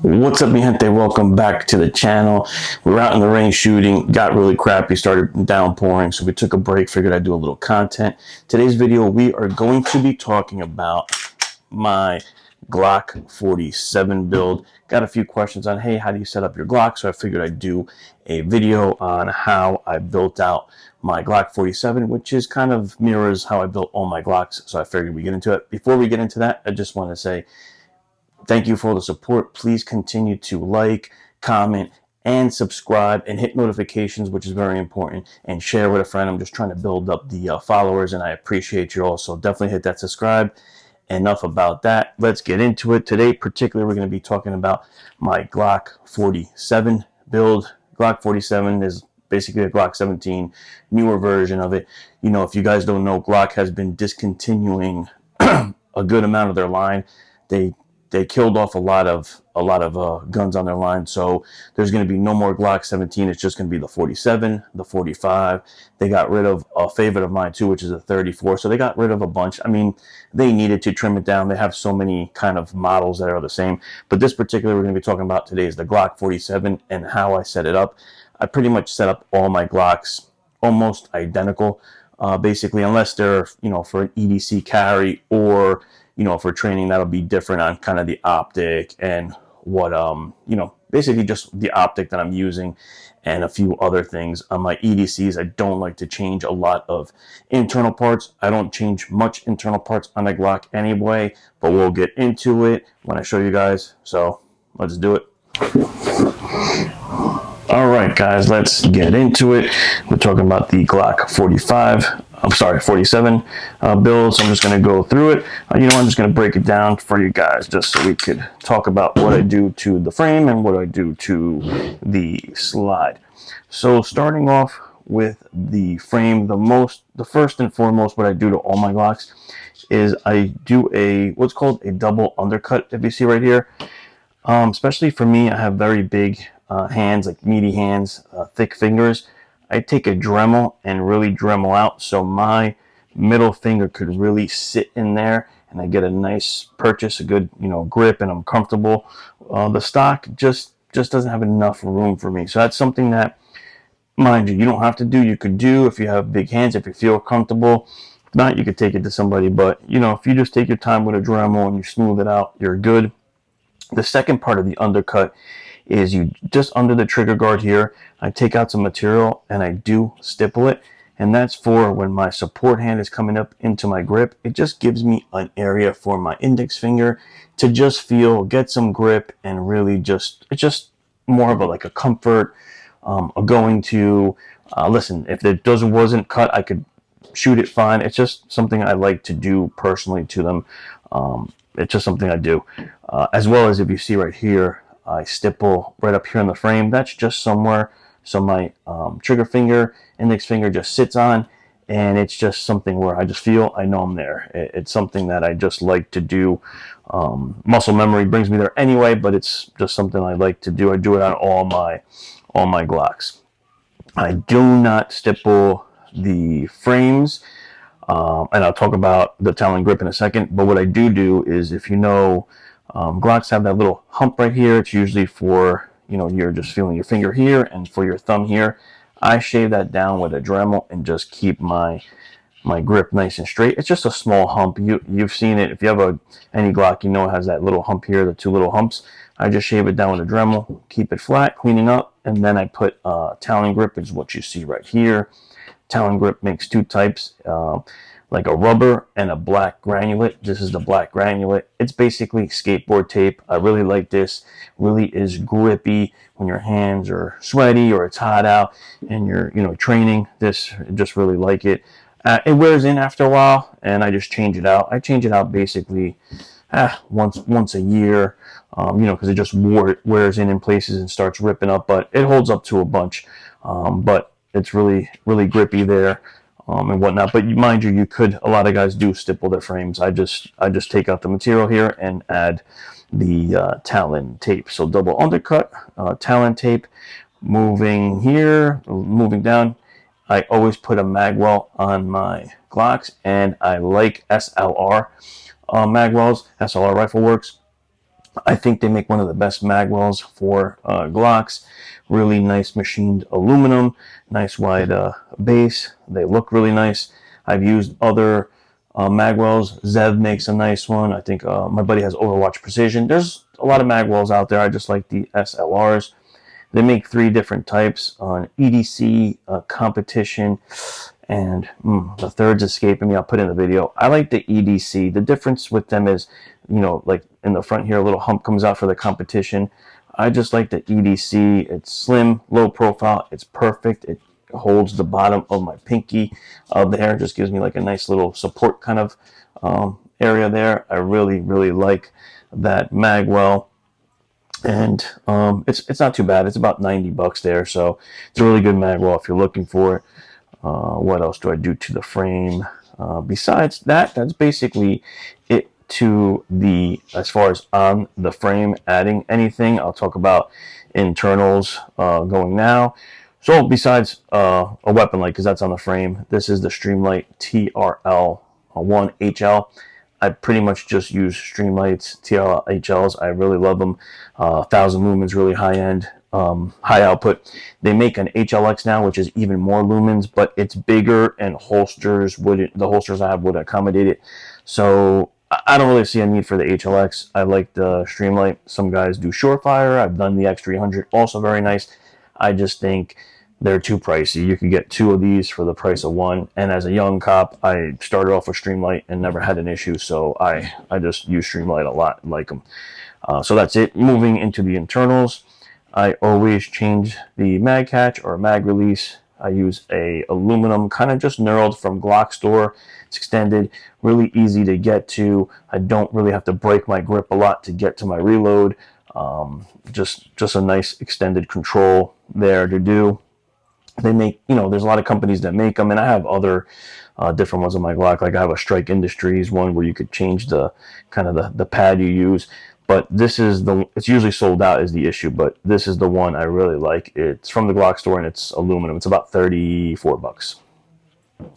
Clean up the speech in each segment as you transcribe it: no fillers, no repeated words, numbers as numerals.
What's up, mi gente? Welcome back to the channel. We were out in the rain shooting, got really crappy, started downpouring, so we took a break, figured I'd do a little content. Today's video, we are going to be talking about my Glock 47 build. Got a few questions on, hey, how do you set up your Glock? So I figured I'd do a video on how I built out my Glock 47, which is kind of mirrors how I built all my Glocks. So I figured we get into it. Before we get into that, I just want to say, thank you for all the support. Please continue to like, comment, and subscribe, and hit notifications, which is very important, and share with a friend. I'm just trying to build up the followers, and I appreciate you all. So definitely hit that subscribe. Enough about that. Let's get into it. Today, particularly, we're going to be talking about my Glock 47 build. Glock 47 is basically a Glock 17, newer version of it. You know, if you guys don't know, Glock has been discontinuing a good amount of their line. They killed off a lot of guns on their line, so there's going to be no more Glock 17. It's just going to be the 47, the 45. They got rid of a favorite of mine too, which is a 34. So they got rid of a bunch. I mean, they needed to trim it down. They have so many kind of models that are the same. But this particular we're going to be talking about today is the Glock 47 and how I set it up. I pretty much set up all my Glocks almost identical, basically, unless they're, you know, for an EDC carry or, you know, for training, that'll be different on kind of the optic and what, you know, basically just the optic that I'm using and a few other things. On my EDCs, I don't like to change a lot of internal parts. I don't change much internal parts on the Glock anyway, but we'll get into it when I show you guys. So let's do it. All right, guys, let's get into it. We're talking about the Glock 47 build. So I'm just going to go through it. You know, I'm just going to break it down for you guys just so we could talk about what I do to the frame and what I do to the slide. So starting off with the frame, the first and foremost, what I do to all my Glocks is I do what's called a double undercut. If you see right here, especially for me, I have very big hands, like meaty hands, thick fingers. I take a Dremel and really Dremel out so my middle finger could really sit in there and I get a nice purchase, a good, you know, grip, and I'm comfortable. The stock just doesn't have enough room for me. So that's something that, mind you don't have to do. You could do if you have big hands, if you feel comfortable. If not, you could take it to somebody. But, you know, if you just take your time with a Dremel and you smooth it out, you're good. The second part of the undercut is you just under the trigger guard here, I take out some material and I do stipple it, and that's for when my support hand is coming up into my grip. It just gives me an area for my index finger to just feel, get some grip, and really it's just more of like a comfort, going to, listen, if it wasn't cut, I could shoot it fine. It's just something I like to do personally to them. It's just something I do. As well as if you see right here, I stipple right up here in the frame. That's just somewhere so my trigger finger, index finger just sits on, and it's just something where I just feel, I know I'm there. It's something that I just like to do. Muscle memory brings me there anyway, but it's just something I like to do. I do it on all my Glocks. I do not stipple the frames, and I'll talk about the Talon grip in a second. But what I do is, if you know, Glocks have that little hump right here. It's usually for, you know, you're just feeling your finger here and for your thumb here. I shave that down with a Dremel and just keep my grip nice and straight. It's just a small hump. You've seen it. If you have any Glock, you know it has that little hump here, the two little humps. I just shave it down with a Dremel, keep it flat, cleaning up, and then I put Talon grip, is what you see right here. Talon grip makes two types, like a rubber and a black granulate. This is the black granulate. It's basically skateboard tape. I really like this. Really is grippy when your hands are sweaty or it's hot out and you're, you know, training. This, just really like it. It wears in after a while, and I just change it out. I change it out basically once a year, you know, because it just wears in places and starts ripping up. But it holds up to a bunch. But it's really grippy there. And whatnot. But mind you, a lot of guys do stipple their frames. I just take out the material here and add the Talon tape. So double undercut, Talon tape. Moving down, I always put a magwell on my Glocks, and I like SLR magwells, SLR Rifle Works. I think they make one of the best magwells for Glocks. Really nice machined aluminum, nice wide base. They look really nice. I've used other magwells. Zev makes a nice one. I think my buddy has Overwatch Precision. There's a lot of magwells out there. I just like the SLRs. They make 3 different types on EDC, competition, and the third's escaping me. I'll put in the video. I like the EDC. The difference with them is, you know, like in the front here, a little hump comes out for the competition. I just like the EDC. It's slim, low profile. It's perfect. It holds the bottom of my pinky there. Just gives me like a nice little support kind of area there. I really, really like that magwell. And it's not too bad. It's about 90 bucks there, so it's a really good magwell if you're looking for it. What else do I do to the frame? Besides that, that's basically it to the, as far as on the frame, adding anything. I'll talk about internals going now. So besides a weapon light, because that's on the frame, this is the Streamlight TRL1HL. I pretty much just use Streamlights, TRL-HLs. I really love them. 1,000 lumens, really high end, high output. They make an HLX now, which is even more lumens, but it's bigger, and holsters the holsters I have would accommodate it. So I don't really see a need for the HLX. I like the Streamlight. Some guys do Surefire. I've done the X300, also very nice. I just think they're too pricey. You could get 2 of these for the price of 1. And as a young cop, I started off with Streamlight and never had an issue. So I just use Streamlight a lot and like them. So that's it. Moving into the internals, I always change the mag catch or mag release. I use a aluminum, kind of just knurled from Glock store. It's extended, really easy to get to. I don't really have to break my grip a lot to get to my reload. Just a nice extended control there to do. They make, you know, there's a lot of companies that make them, and I have other different ones on my Glock. Like I have a Strike Industries one where you could change the kind of the pad you use. But this is it's usually sold out is the issue, but this is the one I really like. It's from the Glock store and it's aluminum. It's about 34 bucks.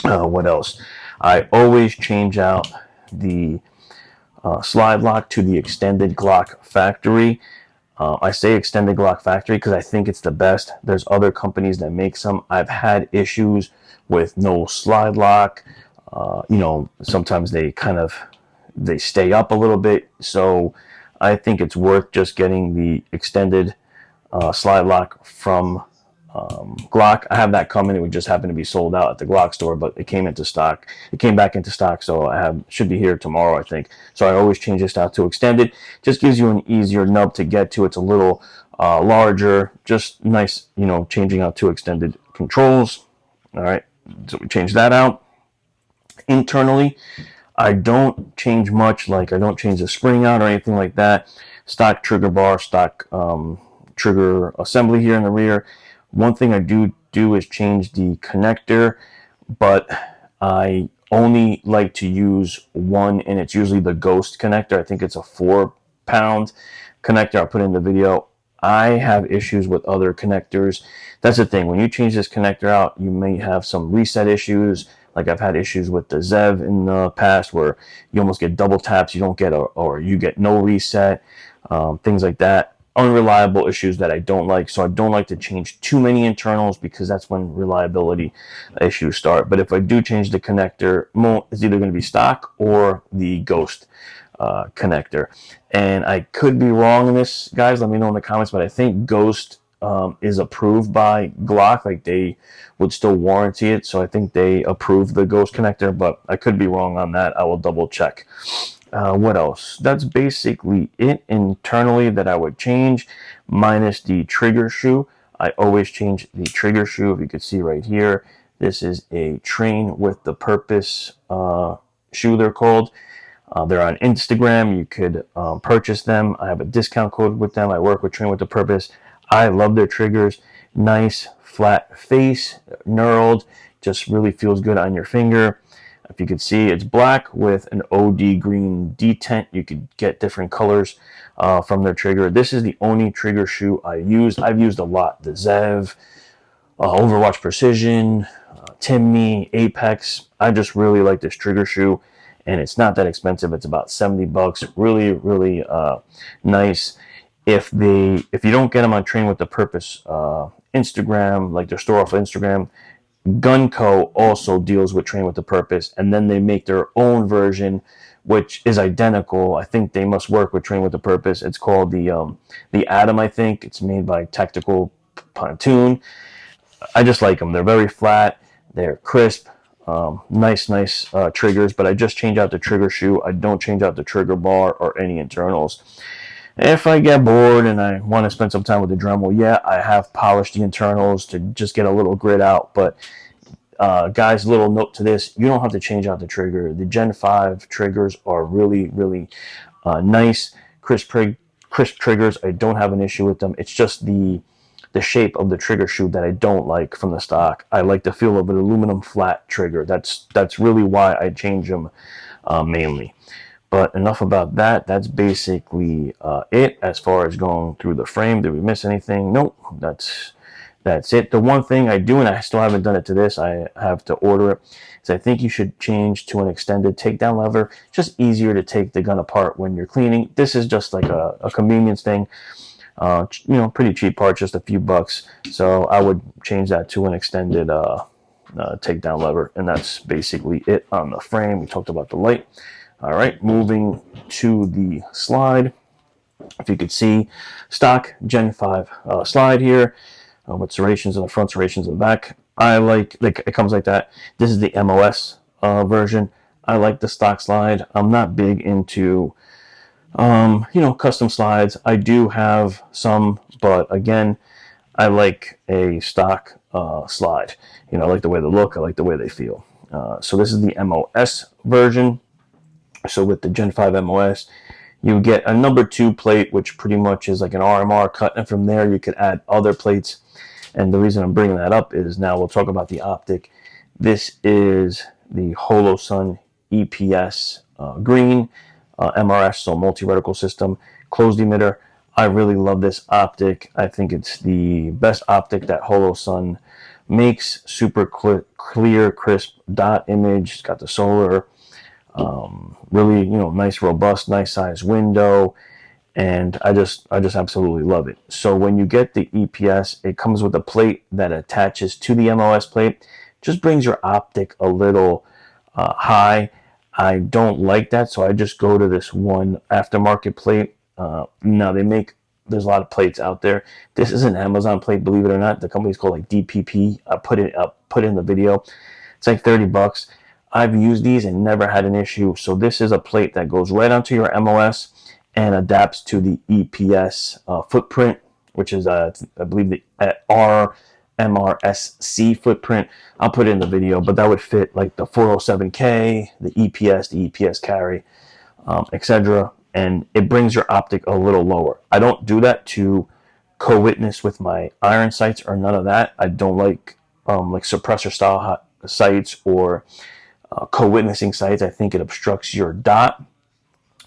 What else? I always change out the slide lock to the extended Glock factory. I say extended Glock factory because I think it's the best. There's other companies that make some. I've had issues with no slide lock. You know, sometimes they stay up a little bit. So I think it's worth just getting the extended slide lock from Glock. I have that coming. It would just happen to be sold out at the Glock store, but it came into stock. It came back into stock, so should be here tomorrow, I think. So I always change this out to extended. Just gives you an easier nub to get to. It's a little larger. Just nice, you know, changing out to extended controls. All right, so we change that out. Internally, I don't change much. Like I don't change the spring out or anything like that. Stock trigger bar, stock trigger assembly here in the rear. One thing I do is change the connector, but I only like to use one, and it's usually the Ghost connector. I think it's a 4-pound connector. I'll put in the video. I have issues with other connectors. That's the thing. When you change this connector out, you may have some reset issues. Like I've had issues with the Zev in the past where you almost get double taps. You don't get or you get no reset, things like that. Unreliable issues that I don't like. So I don't like to change too many internals because that's when reliability issues start. But if I do change the connector, it's either going to be stock or the Ghost connector. And I could be wrong in this, guys. Let me know in the comments. But I think Ghost is approved by Glock. Like they would still warranty it. So I think they approve the Ghost connector. But I could be wrong on that. I will double check. What else? That's basically it internally that I would change, minus the trigger shoe. I always change the trigger shoe. If you could see right here, this is a Train with the Purpose shoe, they're called. They're on Instagram. You could purchase them. I have a discount code with them. I work with Train with the Purpose. I love their triggers. Nice, flat face, knurled, just really feels good on your finger. If you can see, it's black with an OD green detent. You could get different colors from their trigger. This is the only trigger shoe I use. I've used a lot. The Zev, Overwatch Precision, Timney, Apex. I just really like this trigger shoe. and it's not that expensive. It's about 70 bucks. Really, really nice. If you don't get them on Train with the Purpose Instagram, like their store off of Instagram, Gunco also deals with Train with the Purpose, and then they make their own version, which is identical. I think they must work with Train with the Purpose. It's called the Atom, I think. It's made by Tactical Pontoon. I just like them. They're very flat. They're crisp. Nice triggers, but I just change out the trigger shoe. I don't change out the trigger bar or any internals. If I get bored and I want to spend some time with the Dremel, yeah, I have polished the internals to just get a little grit out. But guys, little note to this, you don't have to change out the trigger. The Gen 5 triggers are really, really nice, crisp triggers. I don't have an issue with them. It's just the shape of the trigger shoe that I don't like from the stock. I like the feel of an aluminum flat trigger. That's really why I change them mainly. But enough about that. That's basically it as far as going through the frame. Did we miss anything? Nope. That's it. The one thing I do, and I still haven't done it to this, I have to order it, is I think you should change to an extended takedown lever. It's just easier to take the gun apart when you're cleaning. This is just like a convenience thing. Pretty cheap part, just a few bucks. So I would change that to an extended takedown lever, and that's basically it on the frame. We talked about the light. All right, moving to the slide. If you could see, stock Gen 5 slide here with serrations in the front, serrations in the back. I like it comes like that. This is the MOS version. I like the stock slide. I'm not big into custom slides. I do have some, but again, I like a stock slide. I like the way they look. I like the way they feel. So this is the MOS version. So with the Gen 5 MOS, you get a number 2 plate, which pretty much is like an RMR cut. And from there, you could add other plates. And the reason I'm bringing that up is now we'll talk about the optic. This is the Holosun EPS green MRS, so multi-reticle system, closed emitter. I really love this optic. I think it's the best optic that Holosun makes. Super clear, crisp dot image. It's got the solar. Really, nice, robust, nice size window, and I just absolutely love it. So when you get the EPS, it comes with a plate that attaches to the MOS plate. Just brings your optic a little high. I don't like that, so I just go to this one aftermarket plate. Now there's a lot of plates out there. This is an Amazon plate, believe it or not. The company's called like DPP. I put it in the video. It's like 30 bucks. I've used these and never had an issue. So this is a plate that goes right onto your MOS and adapts to the EPS footprint, which is I believe the RMRSC footprint. I'll put it in the video, but that would fit like the 407K, the EPS carry, etc. And it brings your optic a little lower. I don't do that to co-witness with my iron sights or none of that. I don't like suppressor style sights or co-witnessing sights. I think it obstructs your dot.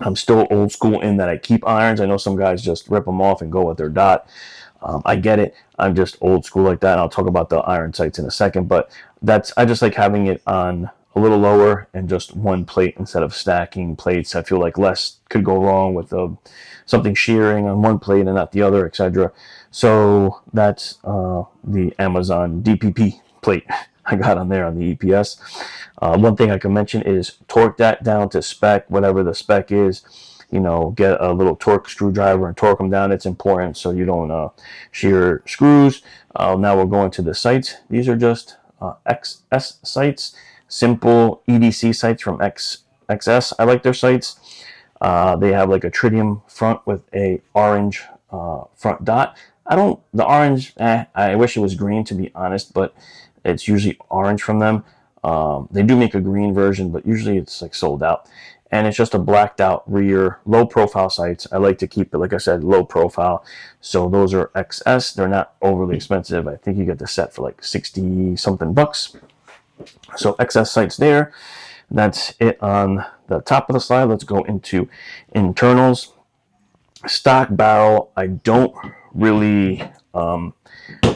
I'm still old school in that I keep irons. I know some guys just rip them off and go with their dot. I get it. I'm just old school like that. And I'll talk about the iron sights in a second, but I just like having it on a little lower and just one plate instead of stacking plates. I feel like less could go wrong with something shearing on one plate and not the other, etc. So that's the Amazon DPP plate I got on there on the EPS. One thing I can mention is torque that down to spec, whatever the spec is. Get a little torque screwdriver and torque them down. It's important so you don't shear screws. Now we're going to the sights. These are just XS sights, simple EDC sights from XS. I like their sights. They have like a tritium front with a orange front dot. The orange, I wish it was green to be honest, but it's usually orange from them. They do make a green version, but usually it's like sold out. And it's just a blacked out rear, low profile sights. I like to keep it, like I said, low profile. So those are XS. They're not overly expensive. I think you get the set for like 60 something bucks. So XS sights there. That's it on the top of the slide. Let's go into internals. Stock barrel. I don't really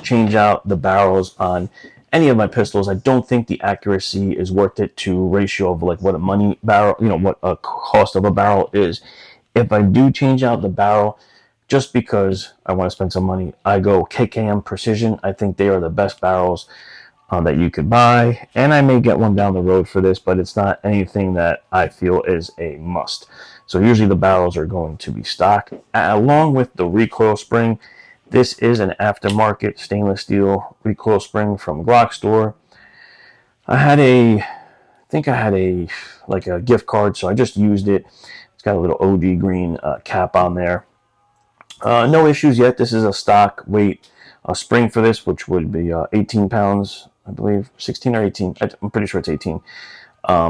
change out the barrels on any of my pistols, I don't think the accuracy is worth it to ratio of like what a money barrel, what a cost of a barrel is. If I do change out the barrel, just because I want to spend some money, I go KKM Precision. I think they are the best barrels that you could buy, and I may get one down the road for this, but it's not anything that I feel is a must. So usually the barrels are going to be stock, along with the recoil spring. This is an aftermarket stainless steel recoil spring from Glock store. I think I had a like a gift card, so I just used it. It's got a little OD green cap on there. No issues yet. This is a stock weight spring for this, which would be 18 pounds, I believe, 16 or 18. I'm pretty sure it's 18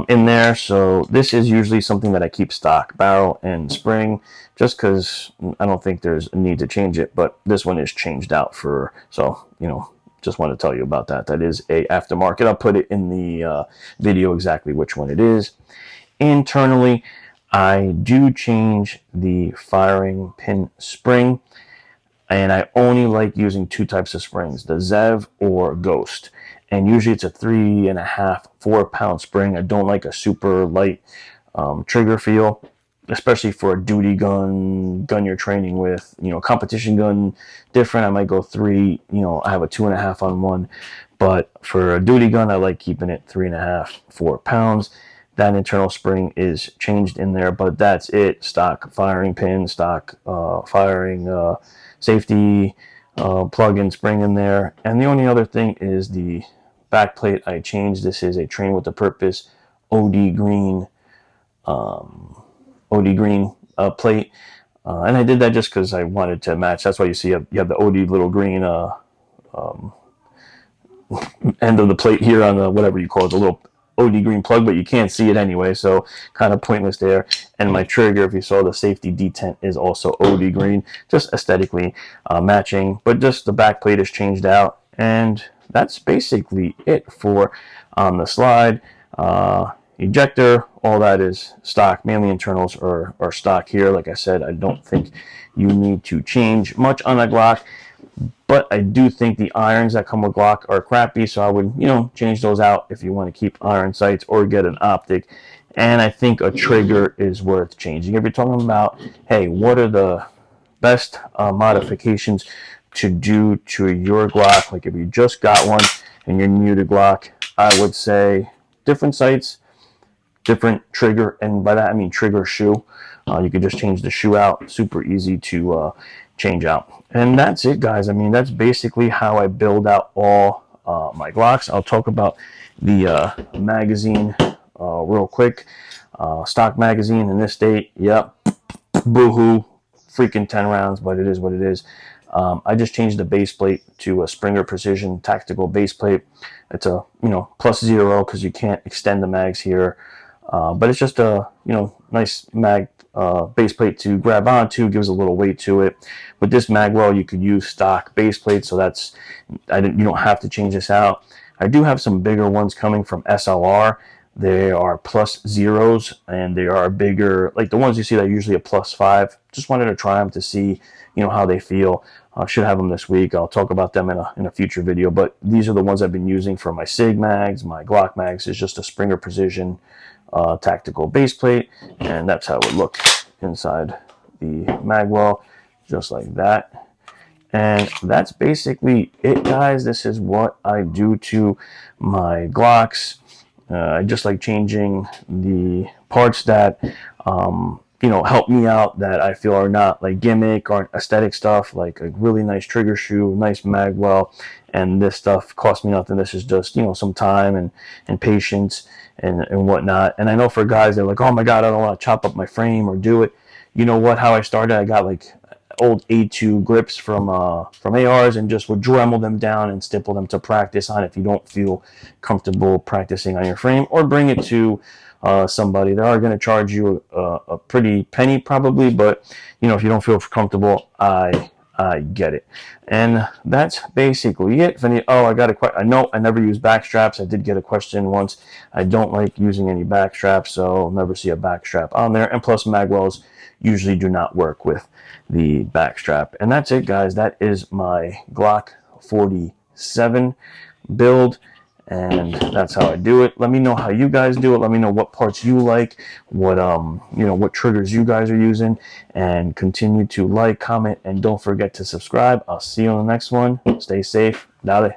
in there. So this is usually something that I keep stock, barrel and spring, just because I don't think there's a need to change it. But this one is changed out for, so, just want to tell you about that. That is a aftermarket. I'll put it in the video exactly which one it is. Internally, I do change the firing pin spring, and I only like using two types of springs, the Zev or Ghost. And usually it's a 3.5, 4-pound spring. I don't like a super light trigger feel, especially for a duty gun you're training with. Competition gun, different. I might go 3, I have a 2.5 on one. But for a duty gun, I like keeping it 3.5, 4 pounds. That internal spring is changed in there, but that's it. Stock firing pin, stock firing safety plug-in spring in there. And the only other thing is the back plate I changed. This is a Train with a Purpose OD green plate. And I did that just because I wanted to match. That's why you see you have the OD little green end of the plate here on the whatever you call it, the little OD green plug, but you can't see it anyway, so kind of pointless there. And my trigger, if you saw, the safety detent is also OD green, just aesthetically matching, but just the back plate is changed out, and that's basically it for the slide. Ejector, all that is stock. Mainly internals are stock here. Like I said, I don't think you need to change much on a Glock. But I do think the irons that come with Glock are crappy, so I would, change those out if you want to keep iron sights or get an optic. And I think a trigger is worth changing. If you're talking about, hey, what are the best modifications to do to your Glock? Like if you just got one and you're new to Glock, I would say different sights, different trigger, and by that I mean trigger shoe. You could just change the shoe out. Super easy to change out. And that's it, guys. I mean, that's basically how I build out all my Glocks. I'll talk about the magazine real quick. Stock magazine in this date. Yep. Boohoo. Freaking 10 rounds, but it is what it is. I just changed the base plate to a Springer Precision tactical base plate. It's a, +0 because you can't extend the mags here. But it's just a, nice mag base plate to grab onto, gives a little weight to it. With this magwell, you could use stock base plate, so you don't have to change this out. I do have some bigger ones coming from SLR. They are +0s, and they are bigger, like the ones you see that are usually a +5. Just wanted to try them to see, how they feel. I should have them this week. I'll talk about them in a future video, but these are the ones I've been using for my SIG mags. My Glock mags is just a Springer Precision tactical base plate, and that's how it looks inside the magwell, just like that. And that's basically it, guys. This is what I do to my Glocks. I just like changing the parts that help me out, that I feel are not like gimmick or aesthetic stuff, like a really nice trigger shoe, nice magwell, and this stuff costs me nothing. This is just some time and patience and whatnot. And I know for guys, they're like, oh my god, I don't want to chop up my frame or do it. You know what? How I started, I got like old A2 grips from ARs and just would Dremel them down and stipple them to practice on if you don't feel comfortable practicing on your frame, or bring it to somebody. They are going to charge you a pretty penny probably, but if you don't feel comfortable, I get it. And that's basically it. I got a question. I know I never use back straps. I did get a question once. I don't like using any back straps, so I'll never see a back strap on there. And plus, magwells usually do not work with the back strap. And that's it, guys. That is my Glock 47. build, and that's how I do it. Let me know how you guys do it. Let me know what parts you like, what what triggers you guys are using, and continue to like, comment, and don't forget to subscribe. I'll see you on the next one. Stay safe. Dale.